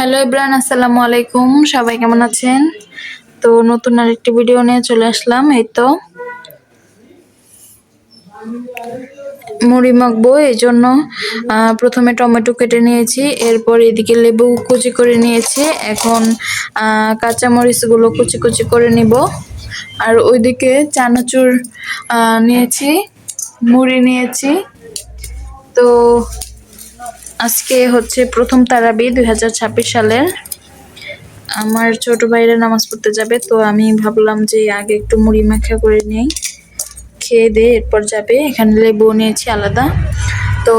Hello everyone, আসসালামু আলাইকুম। সবাই কেমন আছেন? তো নতুন আরেকটি ভিডিও নিয়ে চলে আসলাম। এই তো মুড়ি মাখবো, এই জন্য প্রথমে টমেটো কেটে নিয়েছি, এরপর এদিকে লেবু কুচি করে নিয়েছি। এখন কাঁচামরিচগুলো কুচি কুচি করে নিব। আর ওইদিকে চানাচুর নিয়েছি, মুড়ি নিয়েছি। তো আজকে হচ্ছে প্রথম তারাবি 2026 সালের। আমার ছোট ভাইরা নামাজ পড়তে যাবে, তো আমি ভাবলাম যে আগে একটু মুড়ি মাখা করে নেই, খেয়ে দিয়ে এরপর যাবে। এখানে লেবু নিয়েছি আলাদা। তো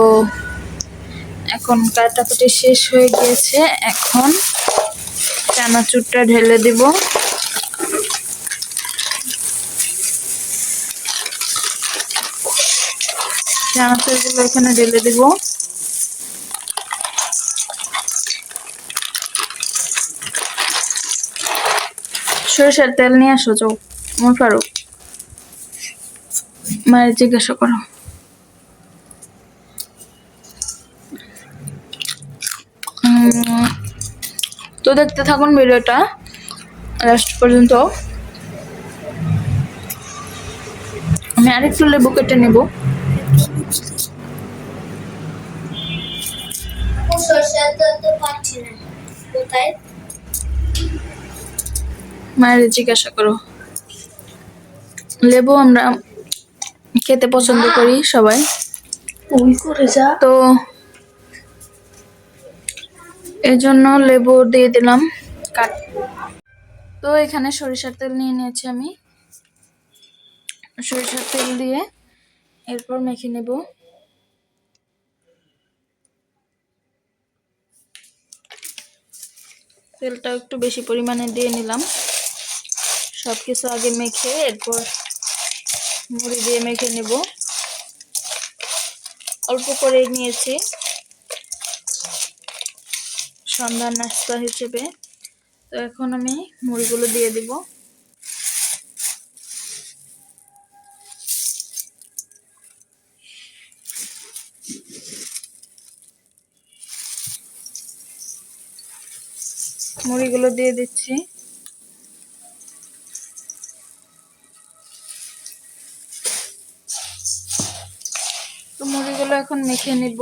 এখন কাটাকুটি শেষ হয়ে গিয়েছে, এখন চানাচুরটা ঢেলে দিব। চানাচুরগুলো এখানে ঢেলে দিব। সরিষার তেল নিয়ে আসো, যাও মোর ফারুক, মায়ের জিজ্ঞাসা করো। তো দেখতে থাকুন ভিডিওটা লাস্ট পর্যন্ত। আমি আরেকটু লেবু কেটে নেব। মায়ের জিজ্ঞাসা করো। লেবু আমরা খেতে পছন্দ করি সবাই, তো এই জন্য লেবু দিয়ে দিলাম কাট। তো এখানে সরিষার তেল নিয়ে নিয়েছি আমি। সরিষার তেল দিয়ে এরপর মেখে নেব। তেলটা একটু বেশি পরিমাণে দিয়ে নিলাম। সবকিছু আগে মেখে এরপর মুড়ি দিয়ে মেখে নেব। অল্প করে নিয়েছি সন্ধ্যার নাস্তা হিসেবে। তো এখন আমি মুড়িগুলো দিয়ে দিব। মুড়িগুলো দিয়ে দিচ্ছি। তো মুড়িগুলো এখন মেখে নিব।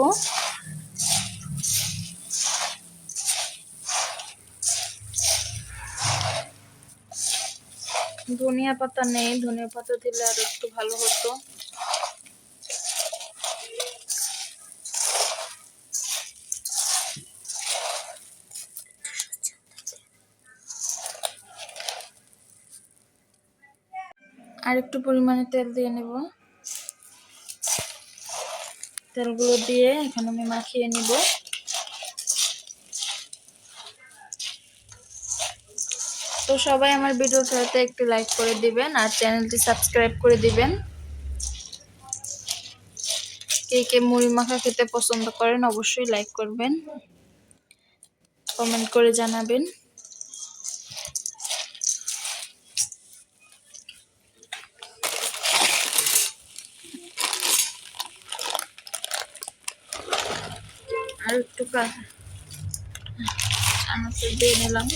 ধনিয়া পাতা নেই, ধনিয়া পাতা দিলে আর একটু ভালো হতো। আর একটু পরিমাণে তেল দিয়ে নেব। তেলগুলো দিয়ে এখন আমি মাখিয়ে নিব। তো সবাই আমার ভিডিওটাতে একটু লাইক করে দিবেন আর চ্যানেলটি সাবস্ক্রাইব করে দিবেন। কে কে মুড়ি মাখা খেতে পছন্দ করেন অবশ্যই লাইক করবেন, কমেন্ট করে জানাবেন। আর একটু চানাচুর দিয়ে নিলাম।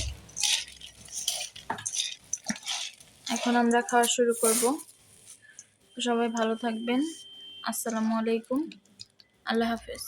এখন আমরা খাওয়া শুরু করব। সবাই ভালো থাকবেন। আসসালামু আলাইকুম, আল্লাহ হাফেজ।